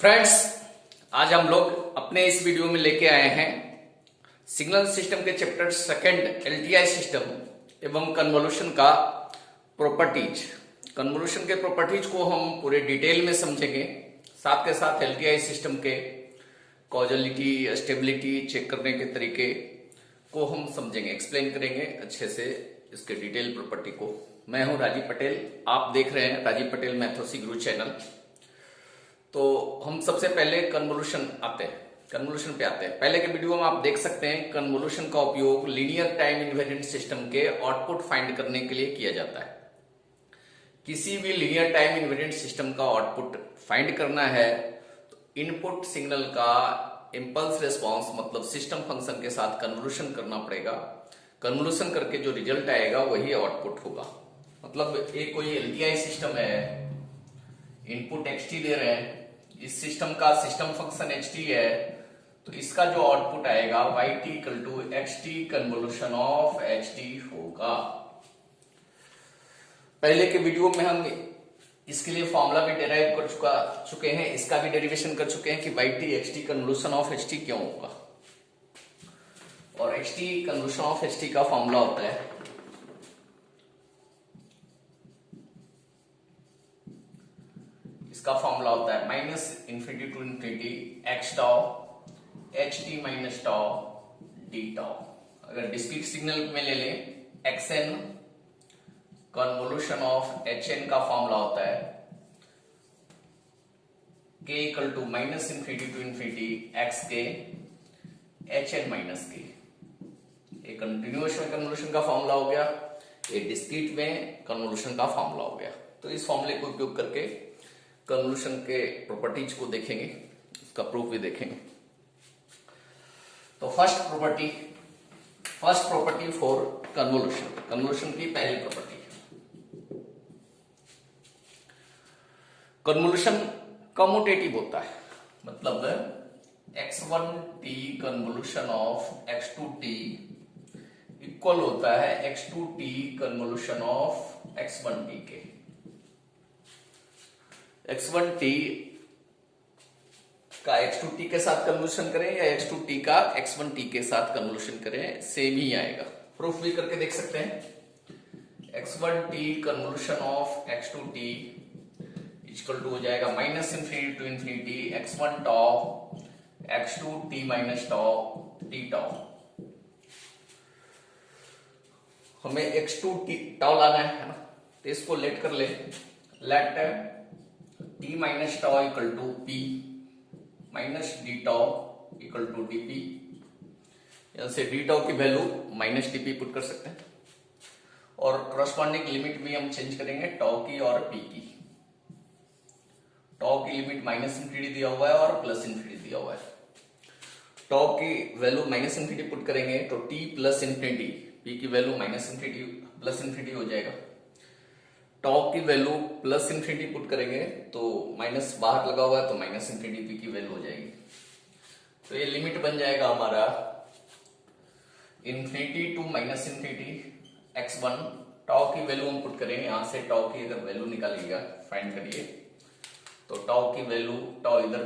Friends, आज हम लोग अपने इस वीडियो में लेके आए हैं सिग्नल सिस्टम के चैप्टर सेकंड एलटीआई सिस्टम एवं कन्वोल्यूशन का प्रॉपर्टीज। कन्वोल्यूशन के प्रॉपर्टीज को हम पूरे डिटेल में समझेंगे, साथ के साथ एलटीआई सिस्टम के कॉजलिटी स्टेबिलिटी चेक करने के तरीके को हम समझेंगे, एक्सप्लेन करेंगे अच्छे से इसके डिटेल प्रॉपर्टी को। मैं हूं राजीव पटेल, आप देख रहे हैं राजीव पटेल मैथोसी गुरु चैनल। तो हम सबसे पहले कन्वोल्यूशन पे आते हैं। पहले के वीडियो में आप देख सकते हैं कन्वोल्यूशन का उपयोग लीनियर टाइम इनवेरिएंट सिस्टम के आउटपुट फाइंड करने के लिए किया जाता है। किसी भी लीनियर टाइम इनवेरिएंट सिस्टम का आउटपुट फाइंड करना है तो इनपुट सिग्नल का इंपल्स रिस्पॉन्स मतलब सिस्टम फंक्शन के साथ कन्वोल्यूशन करना पड़ेगा। कन्वोल्यूशन करके जो रिजल्ट आएगा वही आउटपुट होगा। मतलब एक कोई एलटीआई सिस्टम है, इनपुट xt दे रहे हैं, इस सिस्टम का सिस्टम फंक्शन ht है, तो इसका जो आउटपुट आएगा yt equal to xt convolution of ht होगा। पहले के वीडियो में हम इसके लिए फॉर्मूला भी डिराइव कर चुके हैं, इसका भी डेरिवेशन कर चुके हैं कि yt xt convolution of ht क्यों होगा। और xt कन्वोल्यूशन ऑफ ht का फॉर्मूला होता है इसका फॉर्मूला होता है minus infinity to infinity x tau h t minus tau d tau. अगर डिस्क्रीट सिग्नल में ले लें एक्सएन कन्वोल्यूशन ऑफ एचएन का फॉर्मूला होता है k equal to minus infinity to infinity x k h n minus k. एक continuous में convolution का फॉर्मूला हो गया, एक डिस्क्रीट में कन्वोल्यूशन का फॉर्मूला हो गया। तो इस फॉर्मूले को उपयोग करके कन्वोल्यूशन के प्रॉपर्टीज को देखेंगे, उसका प्रूफ भी देखेंगे। तो फर्स्ट प्रॉपर्टी फॉर कन्वोल्यूशन की पहली प्रॉपर्टी, कन्वोल्यूशन कम्यूटेटिव होता है। मतलब x1t convolution of x2t equal होता है x2t कन्वोल्यूशन ऑफ x1t के। x1t का x2t के साथ कन्वोल्यूशन करें या x2t का x1t के साथ कन्वोल्यूशन करें, सेम ही आएगा। प्रूफ भी करके देख सकते हैं। x1t convolution of x2t equal to हो जाएगा minus infinity to infinity x1 tau x2t minus tau t tau. हमें x2t टाउ लाना है ना, तो इसको लेट कर ले। Let t minus tau equal to p minus d tau equal to dp। यहां से डी टाउ की वैल्यू माइनस dp पुट कर सकते हैं और करस्पॉन्डिंग लिमिट भी हम चेंज करेंगे टाउ की और p की। टाउ की लिमिट माइनस इन्फिनिटी दिया हुआ है और प्लस इन्फिनिटी दिया हुआ है। टाउ की वैल्यू माइनस इन्फिनिटी पुट करेंगे तो t प्लस इन्फिनिटी, p की value minus infinity plus infinity हो जाएगा। टाउ की वैल्यू प्लस इन्फिनिटी पुट करेंगे तो माइनस बाहर लगा हुआ है तो माइनस इन्फिनिटी पी की वैल्यू हो जाएगी। तो ये लिमिट बन जाएगा हमारा infinity to minus infinity x1। Tau की वैल्यू हम पुट करेंगे, यहां से टाउ की अगर वैल्यू निकालिएगा फाइंड करिए तो टाउ की वैल्यू, टाउ इधर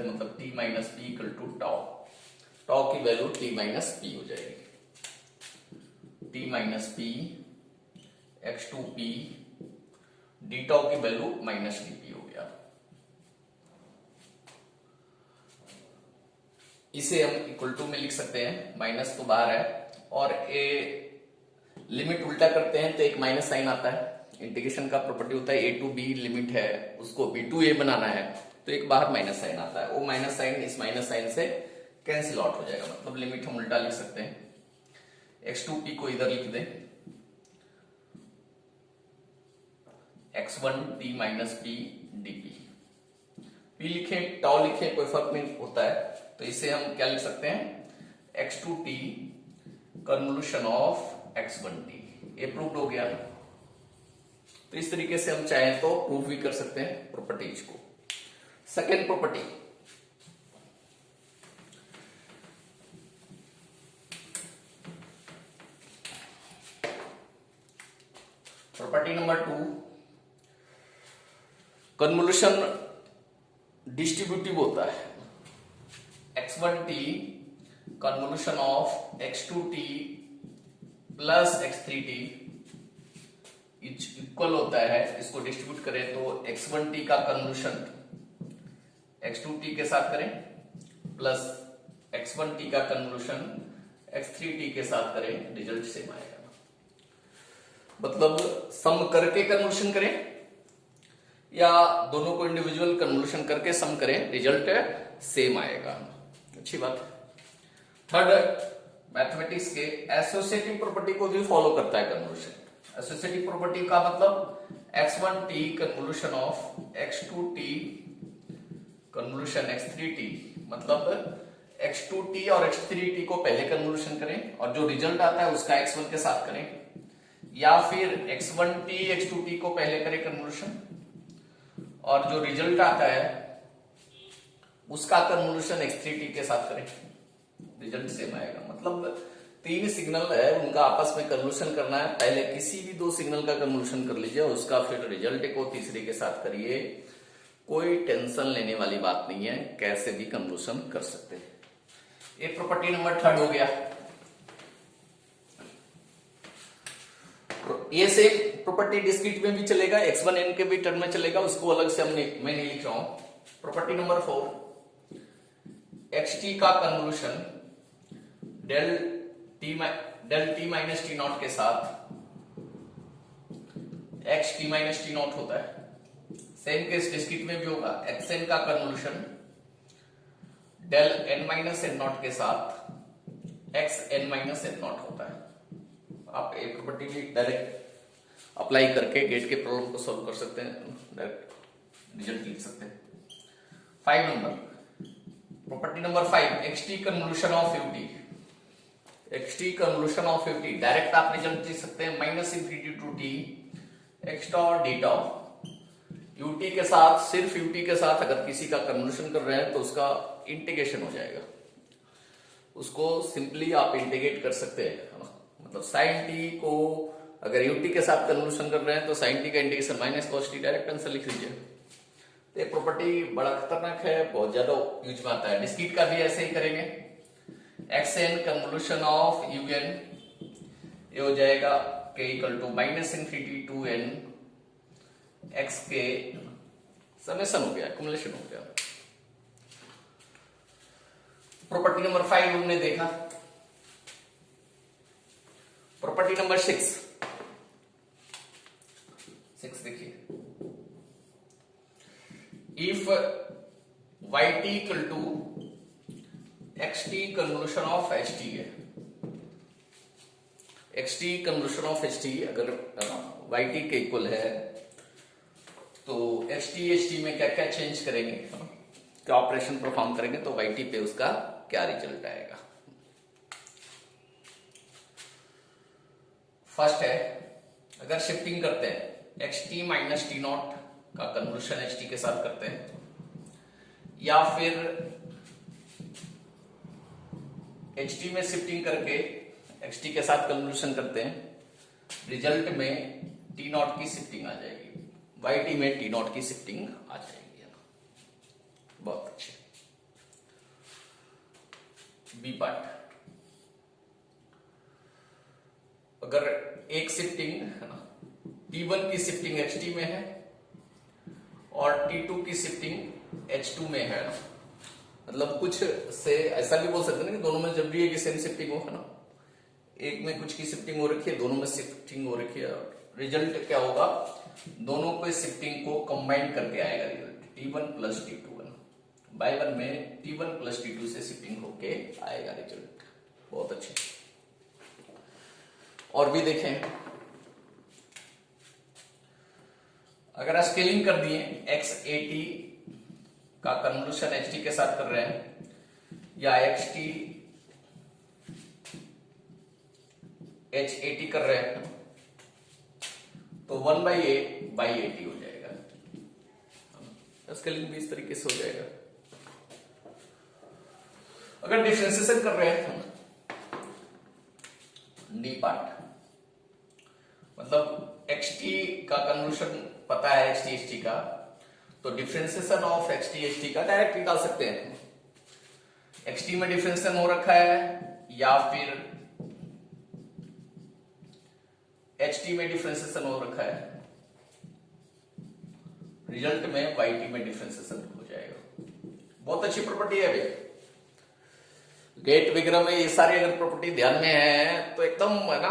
मतलब t minus p equal to tau. Tau की वैल्यू t माइनस पी हो जाएगी। t minus p x2p d tau की वैल्यू माइनस dp हो गया। इसे हम इक्वल टू में लिख सकते हैं, माइनस तो बाहर है और ए लिमिट उल्टा करते हैं तो एक माइनस साइन आता है। इंटीग्रेशन का प्रॉपर्टी होता है a टू b लिमिट है उसको b टू a बनाना है तो एक बाहर माइनस साइन आता है, वो माइनस साइन इस माइनस साइन से कैंसिल आउट हो जाएगा। मतलब लिमिट हम उल्टा लिख सकते हैं। x2p को इधर लिख दें x1t minus p dp। p लिखे टाउ लिखे कोई फर्क नहीं होता है, तो इसे हम क्या लिख सकते हैं x2t कन्वोल्यूशन ऑफ x1t। ये प्रूफ हो गया। तो इस तरीके से हम चाहें तो प्रूफ भी कर सकते हैं प्रॉपर्टीज को। Second property, property number 2, convolution distributive होता है। x1t convolution of x2t plus x3t equal होता है, इसको डिस्ट्रीब्यूट करें तो x1t का कन्वोल्यूशन x2t के साथ करें प्लस x1t का कन्वोल्यूशन x3t के साथ करें, रिजल्ट सेम आएगा। मतलब सम करके कन्वोल्यूशन करें या दोनों को इंडिविजुअल कन्वोल्यूशन करके सम करें, रिजल्ट सेम आएगा। अच्छी बात। थर्ड, मैथमेटिक्स के एसोसिएटिव प्रॉपर्टी को भी फॉलो करता है कन्वोल्यूशन। एसोसिएटिव प्रॉपर्टी का मतलब x1t convolution of x2t convolution x3t, मतलब x2t और x3t को पहले कन्वोल्यूशन करें और जो रिजल्ट आता है उसका x1 के साथ करें, या फिर x1t x2t को पहले करें कन्वोल्यूशन और जो रिजल्ट आता है उसका कन्वोल्यूशन x3t के साथ करें, रिजल्ट सेम आएगा। मतलब तीन सिग्नल है, उनका आपस में कन्वोल्यूशन करना है, पहले किसी भी दो सिग्नल का कन्वोल्यूशन कर लीजिए, उसका फिर रिजल्ट को तीसरे के साथ करिए। कोई टेंशन लेने वाली बात नहीं है, कैसे भी कन्वोल्यूशन कर सकते हैं। ये प्रॉपर्टी नंबर थर्ड हो गया। ये सेम प्रॉपर्टी डिस्क्रीट में भी चलेगा, x1n के भी टर्म में चलेगा, उसको अलग से मैं नहीं लिख रहा हूं। प्रॉपर्टी नंबर 4, xt का convolution del t minus t nought के साथ xt माइनस टी नॉट होता है। सेम केस डिस्क्रीट में भी होगा, xn का convolution del n minus n nought के साथ xn माइनस एन नॉट होता है। आप एक प्रॉपर्टी डायरेक्ट अप्लाई करके गेट के प्रॉब्लम को सॉल्व कर सकते हैं, डायरेक्ट रिजल्ट लिख सकते हैं। 5 नंबर, property number 5, xt convolution of ut। xt convolution of ut direct आप रिजल्ट लिख सकते हैं, minus infinity to t x और d ut के साथ, सिर्फ ut के साथ अगर किसी का कन्वोल्यूशन कर रहे हैं तो उसका इंटीग्रेशन हो जाएगा, उसको सिंपली आप इंटीग्रेट कर सकते हैं। मतलब sin t को अगर ut के साथ कन्वोल्यूशन कर रहे हैं तो sin t का integration minus cos t, direct answer लिख लीजिए। तो ये प्रॉपर्टी बड़ा खतरनाक है, बहुत ज्यादा यूज में आता है। डिस्क्रीट का भी ऐसे ही करेंगे, xn कन्वोल्यूशन ऑफ un ये हो जाएगा k equal to minus infinity to n x के समेशन हो गया, एक्युमुलेशन हो गया। प्रॉपर्टी नंबर 5 हमने देखा। प्रॉपर्टी नंबर 6 देखिए, if yt equal to xt convolution of ht है, xt कन्वोल्यूशन ऑफ ht अगर yt के इक्वल है तो xt में क्या क्या चेंज करेंगे, क्या ऑपरेशन परफॉर्म करेंगे तो yt पे उसका क्या रिजल्ट आएगा। फर्स्ट है, अगर शिफ्टिंग करते हैं xt माइनस टी नॉट का कन्वोल्यूशन ht के साथ करते हैं, या फिर ht में शिफ्टिंग करके xt के साथ कन्वोल्यूशन करते हैं, रिजल्ट में टी नॉट की शिफ्टिंग आ जाएगी, yt में टी नॉट की शिफ्टिंग आ जाएगी। बहुत अच्छे। बी पार्ट, अगर एक शिफ्टिंग t1 की शिफ्टिंग ht में है और t2 की शिफ्टिंग h2 में है, मतलब कुछ से ऐसा भी बोल सकते हैं कि दोनों में जब भी एक सेम शिफ्टिंग हो, है ना, एक में कुछ की शिफ्टिंग हो रखी है, दोनों में शिफ्टिंग हो रखी है, रिजल्ट क्या होगा, दोनों को शिफ्टिंग को कंबाइन करके आएगा result, t1 plus t2 by one में t1 प्लस t2 से शिफ्टिंग होके आएगा रिजल्ट। बहुत अच्छे। और भी देखें, अगर स्केलिंग कर दिए x80 का कन्वोल्यूशन ht के साथ कर रहे हैं, या xt h80 कर रहे हैं, तो 1/a/80 हो जाएगा। स्केलिंग भी इस तरीके से हो जाएगा। अगर डिफरेंशिएशन कर रहे हैं डी पार्ट, मतलब xt का कन्वोल्यूशन पता है xt का, तो differentiation of x T H T का डायरेक्ट निकाल सकते हैं। एक्स टी में डिफरेंशिएशन हो रखा है या फिर एच टी में डिफरेंशिएशन हो रखा है, रिजल्ट में वाई टी में डिफरेंशिएशन हो जाएगा। बहुत अच्छी प्रॉपर्टी है भाई। गेट वगैरह में ये सारी अगर प्रॉपर्टी ध्यान में है तो एकदम है ना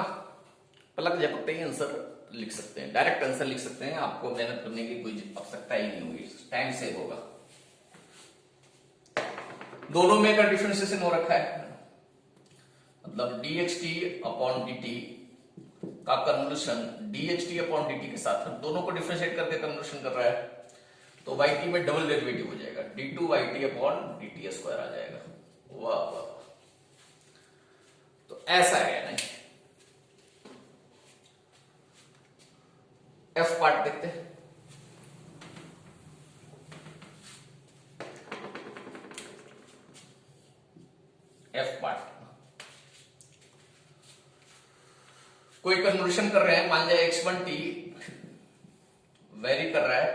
पलक झपकते ही आंसर लिख सकते हैं, डायरेक्ट आंसर लिख सकते हैं। आपको मेहनत करने की कोई आवश्यकता ही नहीं होगी, टाइम सेव होगा। दोनों में अगर डिफरेंशिएशन हो रखा है, मतलब dxt अपॉन dt का कन्वोल्यूशन dht अपॉन dt के साथ दोनों को डिफरेंशिएट करके कन्वोल्यूशन कर रहा है, तो yt में डबल डेरिवेटिव हो जाएगा, d2yt अपॉन dt स्क्वायर आ जाएगा। वाह वाह, तो ऐसा है ना। एफ पार्ट देखते हैं। एफ पार्ट कोई कन्वर्शन कर रहे हैं, मान लिया x1t वेरी कर रहा है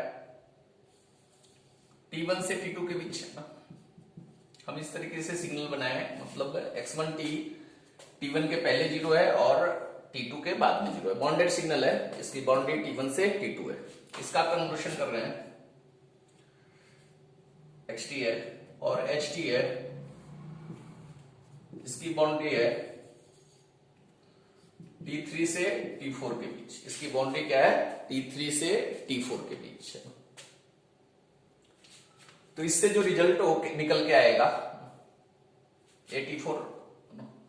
t1 से t2 के बीच ना। हम इस तरीके से सिग्नल बनाए हैं, मतलब x1t t1 के पहले 0 है और t2 के बाद में 0 है। बॉन्डेड सिग्नल है, इसकी बाउंड्री t1 से t2 है। इसका कन्वर्शन कर रहे हैं, xt है और ht है, इसकी बाउंड्री है t3 से t4 के बीच। इसकी बाउंड्री क्या है, t3 से t4 के बीच है। तो इससे जो रिजल्ट निकल के आएगा, t4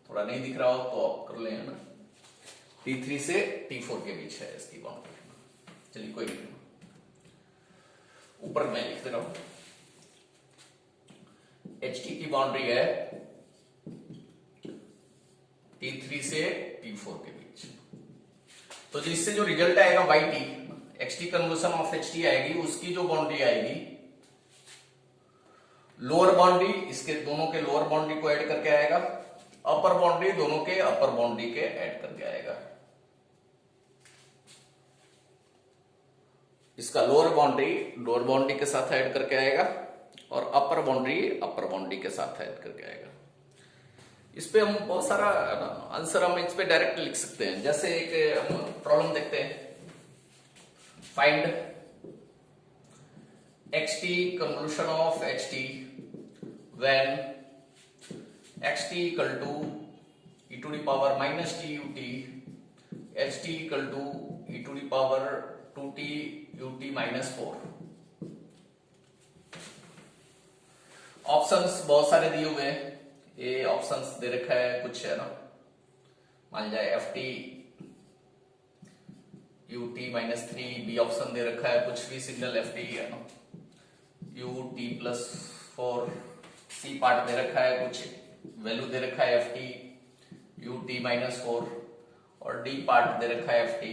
थोड़ा नहीं दिख रहा हो तो आप कर लें ना, t3 से t4 के बीच है इसकी बाउंड्री। चलिए कोई नहीं, ऊपर मैं लिख दे रहा हूं, ht की बाउंड्री है t3 से t4 के बीच। तो इससे जो रिजल्ट आएगा yt, xt conversion of ht आएगी, उसकी जो बाउंड्री आएगी, लोअर बाउंड्री इसके दोनों के लोअर बाउंड्री को ऐड करके आएगा, अपर बाउंड्री दोनों के अपर बाउंड्री के ऐड करके आएगा। इसका लोअर बाउंड्री के साथ ऐड करके आएगा और अपर बाउंड्री के साथ ऐड करके आएगा। इस पे हम बहुत सारा आंसर हम इस पे डायरेक्ट लिख सकते हैं। जैसे एक हम प्रॉब्लम देखते हैं, find xt convolution of ht when xt equal to e to the power minus t ut, ht equal to e to the power 2t ut minus 4। Options बहुत सारे दिए हुए हैं, ये ऑप्शंस दे रखा है कुछ है ना, मान जाए ft ut minus 3, B option दे रखा है कुछ भी सिग्नल ft है ना, ut प्लस 4, सी पार्ट दे रखा है कुछ वैल्यू दे रखा है ft ut माइनस 4 और डी पार्ट दे रखा है ft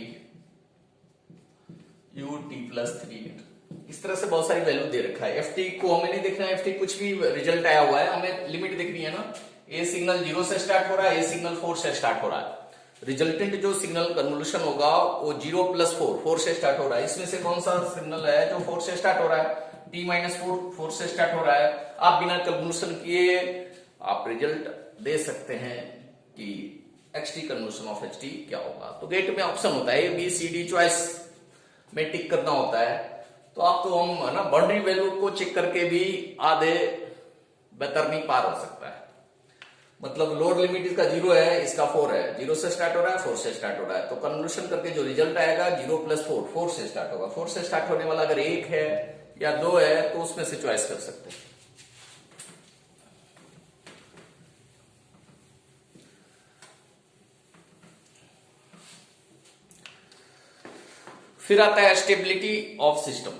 ut प्लस 3। इस तरह से बहुत सारी वैल्यू दे रखा है। ft को हमें नहीं देखना है, ft कुछ भी रिजल्ट आया हुआ है, हमें लिमिट देखनी है ना। ए सिग्नल 0 से स्टार्ट हो रहा है, ए सिग्नल 4 से स्टार्ट हो रहा है, रिजल्टेंट जो सिग्नल कन्वोल्यूशन होगा वो 0 प्लस 4 से स्टार्ट हो रहा है। इसमें से कौन सा सिग्नल है जो 4 से स्टार्ट हो रहा है, t माइनस 4 से स्टार्ट हो रहा है। आप बिना कन्वोल्यूशन किए आप रिजल्ट दे सकते हैं कि xt कन्वोल्यूशन ऑफ ht क्या होगा। तो गेट में ऑप्शन होता है, बी सी डी चॉइस में टिक करना होता है। तो आप तो हम है ना बाउंड्री वैल्यू को चेक करके भी आधे बेहतर नहीं पार हो सकता है। मतलब लोअर लिमिट इसका 0 है, इसका 4 है, 0 से स्टार्ट हो रहा है, 4 से स्टार्ट हो रहा है। तो कन्वोल्यूशन करके जो रिजल्ट आएगा 0 प्लस 4 से स्टार्ट होगा। 4 से स्टार्ट होने वाला अगर 1 है या 2 है तो उसमें से चॉइस कर सकते हैं। फिर आता है स्टेबिलिटी ऑफ सिस्टम,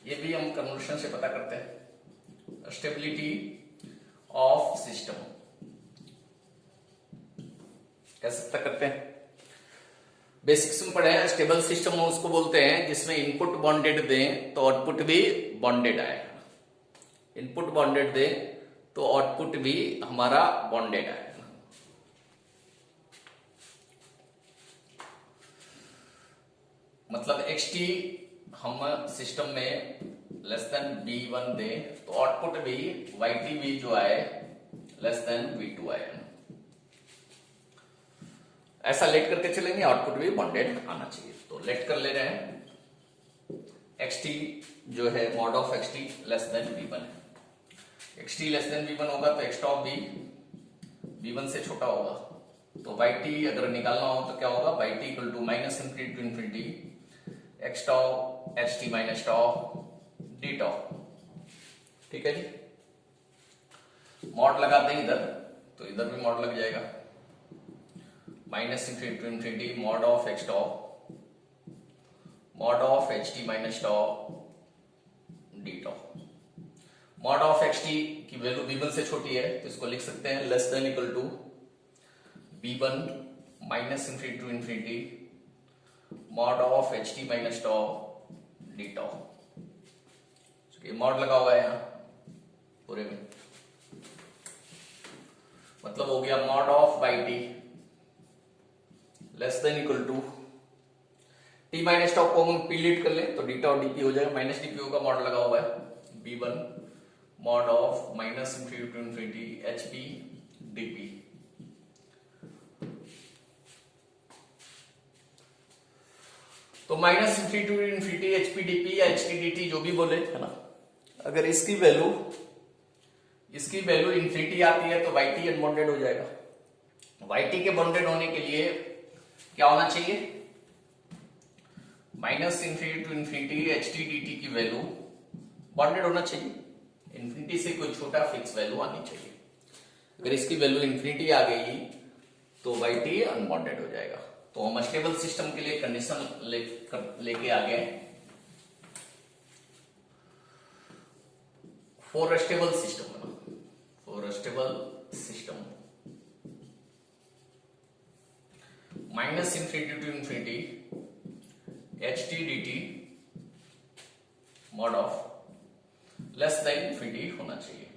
ये भी हम कन्वोल्यूशन से पता करते हैं। स्टेबिलिटी ऑफ सिस्टम कैसे पता करते हैं, बेसिक्स में पढ़े हैं। स्टेबल सिस्टम उसको बोलते हैं जिसमें इनपुट बॉन्डेड दें तो आउटपुट भी बॉन्डेड आए, इनपुट बॉन्डेड दें तो आउटपुट भी हमारा बॉन्डेड आए। मतलब xt हम सिस्टम में लेस देन V1 दें तो आउटपुट भी YTV जो आए लेस देन V2 आए, ऐसा लेट करके चलेंगे, आउटपुट भी बॉन्डेड आना चाहिए। तो लेट कर ले रहे हैं, xt जो है mod of xt less than V1 है। xt लेस देन V1 होगा तो x टॉप भी V1 से छोटा होगा, तो yt अगर निकालना हो तो क्या होगा, yt equal to minus infinity to infinity x top ht minus top d top. ठीक है जी, मॉड लगाते हैं इधर तो इधर भी मॉड लग जाएगा, minus infinity to infinity mod of x top mod of ht minus top d top. Mod of xt की वैल्यू v1 से छोटी है तो इसको लिख सकते हैं less than equal to v1 minus infinity to infinity mod of ht minus top d top. मॉड लगा हुआ है यहां पूरे में, मतलब हो गया mod of yt less than equal to t minus top common p लीट कर ले तो d टॉप dp हो जाएगा, माइनस dp होगा, मॉड लगा हुआ है v1 mod of minus infinity to infinity hp dp। तो minus infinity to infinity hp dp या ht dt जो भी बोले है ना, अगर इसकी वैल्यू इंफिनिटी आती है तो yt अनबॉन्डेड हो जाएगा। yt के बॉन्डेड होने के लिए क्या होना चाहिए, minus infinity to infinity ht dt की वैल्यू बॉन्डेड होना चाहिए, इंफिनिटी से कोई छोटा फिक्स वैल्यू आनी चाहिए। अगर इसकी वैल्यू इंफिनिटी आ गई तो yt अनबॉन्डेड हो जाएगा। तो हम स्टेबल सिस्टम के लिए कंडीशन लेके आ गए। For stable system minus infinity to infinity ht dt mod of less than infinity होना चाहिए।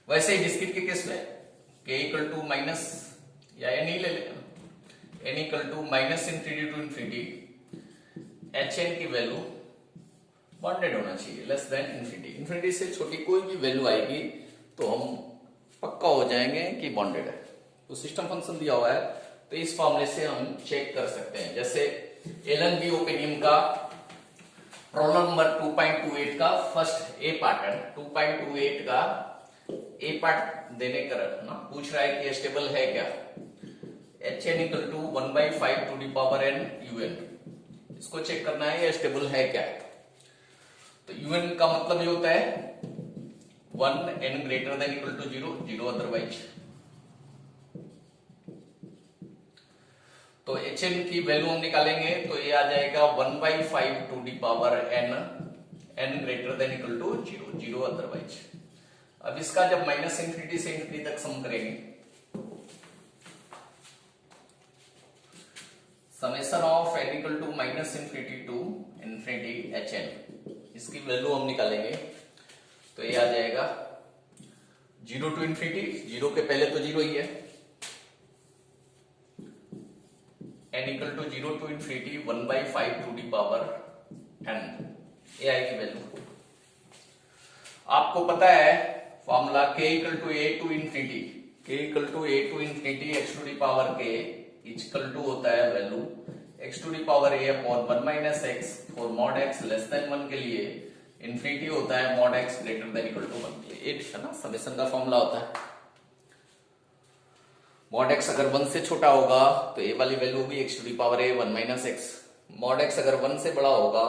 वैसे ही डिस्क्रीट के केस में k इक्वल टू माइनस या n ही ले लेना, n equal to minus infinity to infinity hn की वैल्यू बॉन्डेड होना चाहिए लेस देन इंफिनिटी। इंफिनिटी से छोटी कोई भी वैल्यू आएगी तो हम पक्का हो जाएंगे कि बॉन्डेड है। तो सिस्टम फंक्शन दिया हुआ है तो इस फॉर्मूले से हम चेक कर सकते हैं। जैसे एलन बी ओपिनियन का प्रॉब्लम नंबर 2.28 का फर्स्ट ए पार्ट है, 2.28 का ए पार्ट देने कर ना पूछ रहा है कि स्टेबल है क्या, hn equal to 1/5 to the power n un, इसको चेक करना है ये स्टेबल है क्या। तो un का मतलब ये होता है 1 n greater than equal to 0 0 otherwise. तो hn की वैल्यू हम निकालेंगे तो ये आ जाएगा 1/5 to the power n greater than equal to 0 0 otherwise. अब इसका जब माइनस इंफिनिटी से इंफिनिटी तक सम करेंगे, summation of n equal to minus infinity to infinity hn, इसकी वैल्यू हम निकालेंगे तो ये आ जाएगा 0 टू इंफिनिटी, 0 के पहले तो 0 ही है, n equal to 0 to infinity 1/5 to the power n, ये आएगी वैल्यू। आपको पता है formula k equal to a to infinity, k equal to a to infinity x to the power k equal to होता है value x to the power a upon 1 minus x for mod x less than 1 के लिए infinity होता है mod x greater than equal to 1 के लिए। एक है ना समेशन का फॉर्मूला होता है, मॉड x अगर 1 से छोटा होगा तो a वाली वैल्यू होगी x to the power a 1 minus x, mod x अगर 1 से बड़ा होगा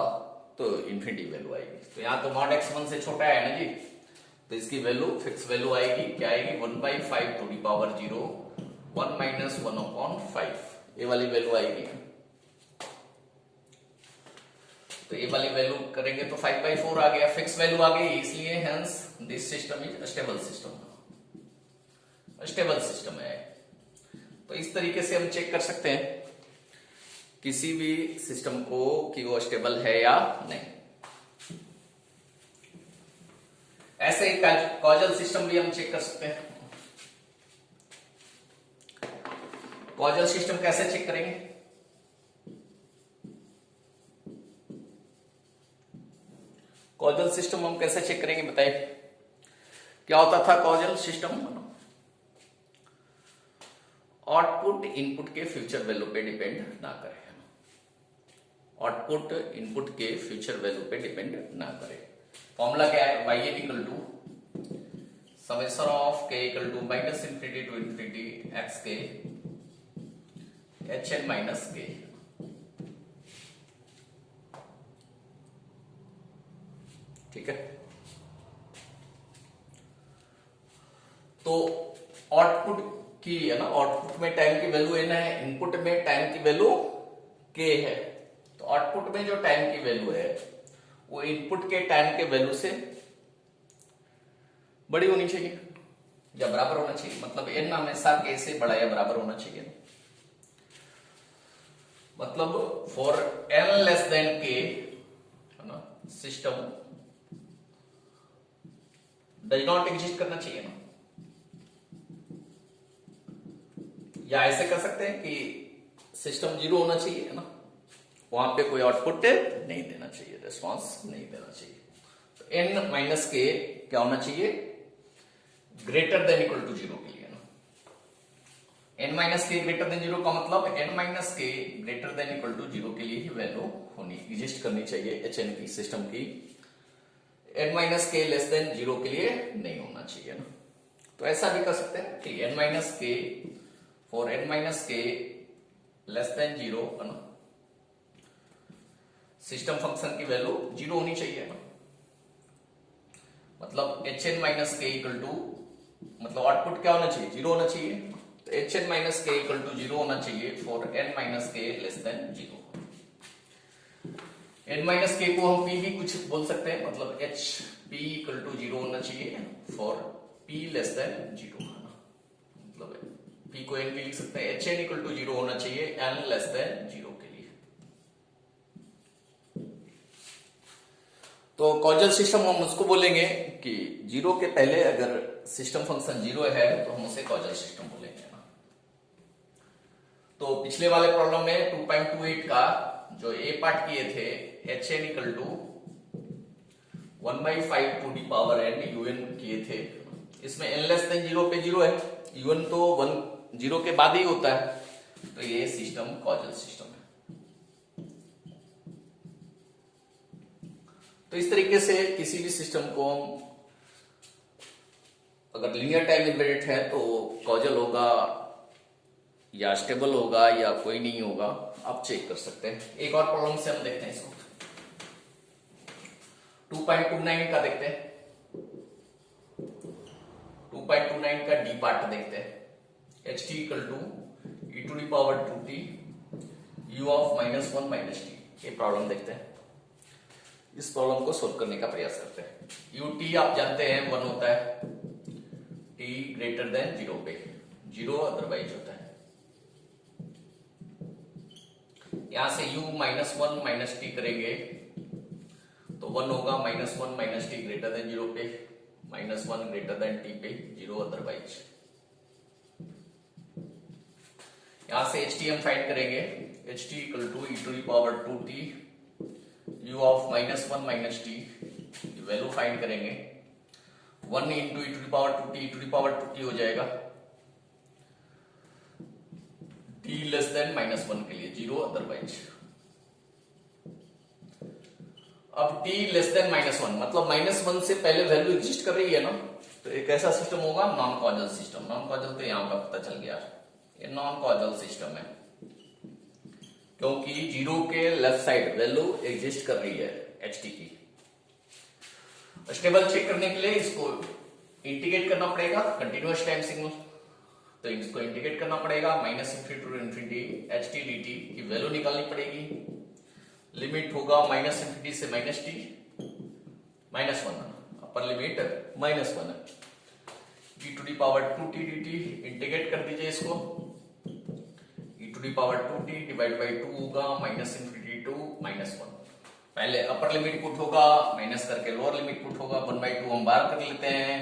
तो इंफिनिटी वैल्यू आएगी। तो यहाँ तो मॉड x 1 से छोटा है ना जी, तो इसकी वैल्यू फिक्स वैल्यू आएगी, क्या आएगी 1/5 to the power 0 1 minus 1 upon 5, ये वाली वैल्यू आएगी। तो ये वाली वैल्यू करेंगे तो 5/4 आ गया, फिक्स वैल्यू आ गई, इसलिए hence this system is stable system, stable system है। तो इस तरीके से हम चेक कर सकते हैं किसी भी सिस्टम को कि वो स्टेबल है या नहीं। ऐसे ही कॉजल सिस्टम भी हम चेक कर सकते हैं। कॉजल सिस्टम कैसे चेक करेंगे, कॉजल सिस्टम हम कैसे चेक करेंगे बताइए। क्या होता था कॉजल सिस्टम? आउटपुट इनपुट के फ्यूचर वैल्यू पे डिपेंड ना करे। आउटपुट इनपुट के फ्यूचर वैल्यू पे डिपेंड ना करे। फॉर्मूला क्या है? y equal to summation of k equal to minus infinity to infinity x k h n minus k. ठीक है, तो आउटपुट की है ना, आउटपुट में टाइम की वैल्यू n है, इनपुट में टाइम की वैल्यू k है। तो आउटपुट में जो टाइम की वैल्यू है वो इनपुट के टाइम के वैल्यू से बड़ी होनी चाहिए या बराबर होना चाहिए। मतलब n हमेशा k से बड़ा या बराबर होना चाहिए। मतलब for n less then k है ना, सिस्टम डज नॉट एग्जिस्ट करना चाहिए ना। या ऐसे कर सकते हैं कि सिस्टम जीरो होना चाहिए है ना, वहां पे कोई आउटपुट नहीं देना चाहिए, रिस्पांस नहीं देना चाहिए। तो n माइनस के क्या होना चाहिए? Greater than equal to zero के लिए ना। n minus k greater than zero का मतलब n minus k greater than equal to zero के लिए ही वैल्यू होनी एग्जिस्ट करनी चाहिए hn की, सिस्टम की। n माइनस के लेस देन जीरो के लिए नहीं होना चाहिए ना। तो ऐसा भी कर सकते हैं कि n माइनस के फॉर n माइनस के लेस देन जीरो है ना, सिस्टम फंक्शन की वैल्यू जीरो होनी चाहिए ना। मतलब hn माइनस के इक्वल टू, मतलब आउटपुट क्या होना चाहिए? जीरो होना चाहिए। तो hn माइनस के इक्वल टू जीरो होना चाहिए फॉर n माइनस के less than zero. n minus के को हम p भी कुछ बोल सकते हैं, मतलब h p equal to zero होना चाहिए for p less than zero है ना। मतलब p को n भी लिख सकते हैं, hn इक्वल टू जीरो होना चाहिए n लेस देन जीरो के लिए। तो कॉजल सिस्टम हम उसको बोलेंगे कि जीरो के पहले अगर सिस्टम फंक्शन जीरो है तो हम उसे कॉजल सिस्टम बोलेंगे ना। तो पिछले वाले प्रॉब्लम में 2.28 का जो ए पार्ट किए थे, h n equal to 1/5 to the power n un किए थे। इसमें n लेस देन जीरो पे जीरो है, un तो 1 जीरो के बाद ही होता है। तो ये सिस्टम कॉजल सिस्टम है। तो इस तरीके से किसी भी सिस्टम को हम अगर लीनियर टाइम इनवेरिएंट है तो कॉजल होगा या स्टेबल होगा या कोई नहीं होगा, आप चेक कर सकते हैं। एक और प्रॉब्लम से हम देखते हैं इसको, 2.29 का देखते हैं। 2.29 का डी पार्ट देखते हैं। H T equal to E to the power 2t u of minus one minus t. ये प्रॉब्लम देखते हैं। इस प्रॉब्लम को सोल्व करने का प्रयास करते हैं। यू टी आप जानते हैं 1 होता है, टी ग्रेटर देन जीरो पे, जीरो अदरवाइज होता है। यहां से u minus one minus T करेंगे तो 1 होगा, minus one minus T greater than zero पे, minus one greater than T पे, जीरो अदरवाइज। यहां से एच टी हम फाइंड करेंगे, H T equal to E to the power 2t u of minus one minus T, value find करेंगे। 1 into E to the power 2t, e to the power 2t हो जाएगा t less than minus one के लिए, zero otherwise. अब t less than minus one मतलब minus one से पहले value exist कर रही है ना, तो एक ऐसा सिस्टम होगा non causal system. Non causal तो यहां पर पता चल गया, ये नॉन कॉजल सिस्टम है क्योंकि जीरो के लेफ्ट साइड वैल्यू एग्जिस्ट कर रही है एच टी की। स्टेबल चेक करने के लिए इसको इंटीग्रेट करना पड़ेगा, कंटिन्यूअस टाइम सिग्नल, तो इसको इंटीग्रेट करना पड़ेगा। Minus infinity to infinity h t d t की वैल्यू निकालनी पड़ेगी। लिमिट होगा माइनस इंफिनिटी से minus t, minus one, upper limit minus one है। e to the power 2t dt integrate कर दीजिए इसको, e to the power 2t divide by 2 होगा, minus infinity to minus one. पहले अपर लिमिट पुट होगा, minus करके lower limit put होगा, 1/2 हम बाहर कर लेते हैं।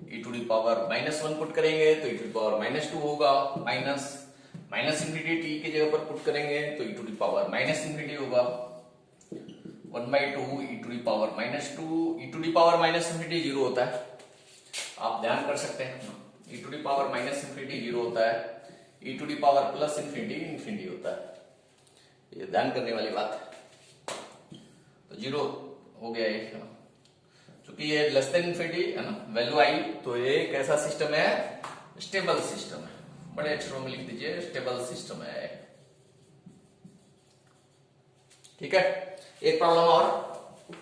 e to the power minus one put करेंगे तो e to the power minus two होगा, माइनस माइनस इंफिनिटी t की जगह पर पुट करेंगे तो e to the power minus infinity होगा। 1/2 E to the power -2 E to the power -minus infinity 0 होता है, आप ध्यान कर सकते हैं। E to the power -minus infinity 0 होता है, E to the power plus infinity infinity होता है, ये ध्यान करने वाली बात है। तो 0 हो गया ये, क्योंकि ये लेस देन इंफिनिटी है ना, वैल्यू आई, तो ये कैसा सिस्टम है, स्टेबल सिस्टम है। बड़े अक्षरों में लिख दीजिए, स्टेबल सिस्टम है। ठीक है, एक प्रॉब्लम और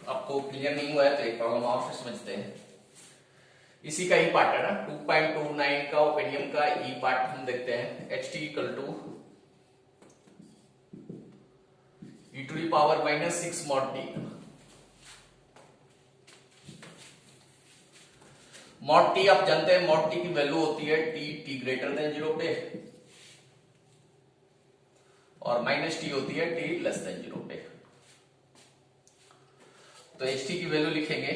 आपको क्लियर नहीं हुआ है तो एक प्रॉब्लम और फिर समझते हैं। इसी का ई पार्ट है ना, 2.29 का ओपेनियम का ई पार्ट हम देखते हैं। H T equal to E to the power -6 mod t. Mod t आप जानते हैं, मॉड टी की वैल्यू होती है टी ग्रेटर देन 0 पे, और -t होती है टी लेस देन 0 पे। तो एच टी की वैल्यू लिखेंगे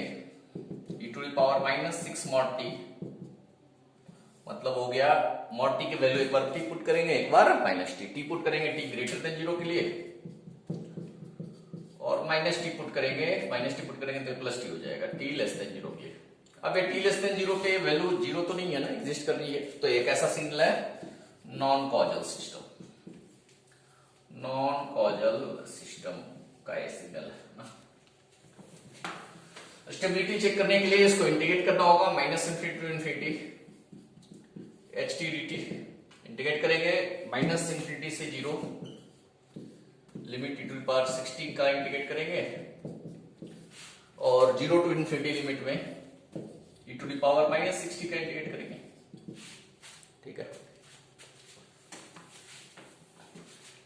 E to the power -6 mod T, मतलब हो गया मॉड टी की वैल्यू एक बार टी पुट करेंगे, एक बार टी पुट करेंगे टी ग्रेटर देन 0 के लिए, और टी पुट करेंगे तो प्लस टी हो जाएगा टी लेस देन 0 के लिए। अब ये टी लेस देन 0 पे वैल्यू 0 तो नहीं है ना, एग्जिस्ट कर रही है, तो एक ऐसा सिग्नल है non causal system, non causal system का ये सिग्नल है ना। स्टेबिलिटी चेक करने के लिए इसको इंटीग्रेट करना होगा, -minus infinity to infinity h t d t, integrate करेंगे -इंफिनिटी से 0, limit e to the power 16 का इंटीग्रेट करेंगे, और 0 टू इंफिनिटी लिमिट में ई टू दी पावर -60 का इंटीग्रेट करेंगे। ठीक है,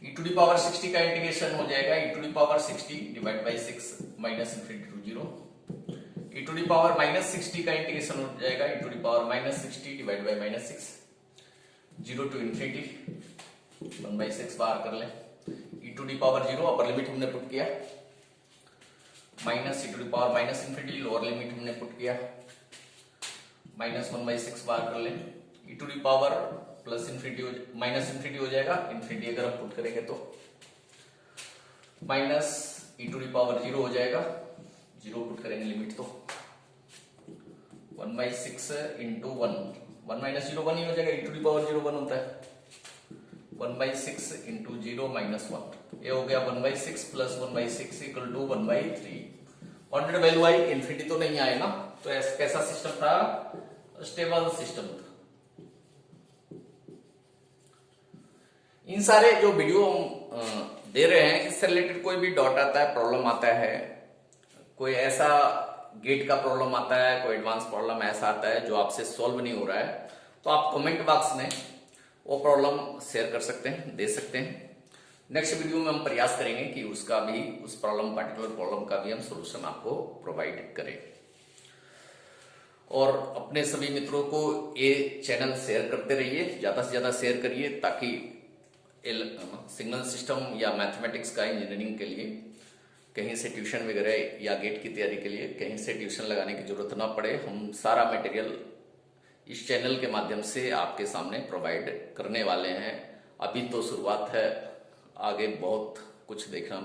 ई टू दी पावर 60 का इंटीग्रेशन हो जाएगा E to the power 60 divide by 6 -minus infinity to 0, E to the power -60 का इंटीग्रेशन हो जाएगा E to the power -60 divide by -6, 0 to infinity 1/6 बाहर कर लें, E to the power 0 upper limit हमने पुट किया, minus E to the power -minus infinity lower limit हमने put किया, -1/6 बाहर कर लें, E to the power plus infinity -infinity हो जाएगा, इंफिनिटी अगर हम पुट करेंगे तो minus E to the power 0 हो जाएगा, 0 पुट करेंगे लिमिट तो 1/6 इंटू 1, 1 - 0 1 ही हो जाएगा, ई टू दी पावर 0 1 होता है, 1/6 इंटू 0 -1, ये हो गया 1/6 plus 1/6 equal to 1/3। Wanted value आई, इंफिनिटी तो नहीं आए ना, तो कैसा सिस्टम था, स्टेबल सिस्टम था। इन सारे जो वीडियो हम दे रहे हैं, इससे रिलेटेड कोई भी डॉट आता है, प्रॉब्लम आता है, कोई ऐसा गेट का प्रॉब्लम आता है, कोई एडवांस प्रॉब्लम ऐसा आता है जो आपसे सॉल्व नहीं हो रहा है, तो आप कमेंट बॉक्स में वो प्रॉब्लम शेयर कर सकते हैं, दे सकते हैं। नेक्स्ट वीडियो में हम प्रयास करेंगे कि उसका भी, उस प्रॉब्लम, पर्टिकुलर प्रॉब्लम का भी हम सोल्यूशन आपको प्रोवाइड करें। और अपने सभी मित्रों को ये चैनल शेयर करते रहिए, ज्यादा से ज्यादा शेयर करिए, ताकि सिग्नल सिस्टम या मैथमेटिक्स का इंजीनियरिंग के लिए कहीं से ट्यूशन वगैरह या गेट की तैयारी के लिए कहीं से ट्यूशन लगाने की जरूरत ना पड़े। हम सारा मटेरियल इस चैनल के माध्यम से आपके सामने प्रोवाइड करने वाले हैं। अभी तो शुरुआत है, आगे बहुत कुछ देखना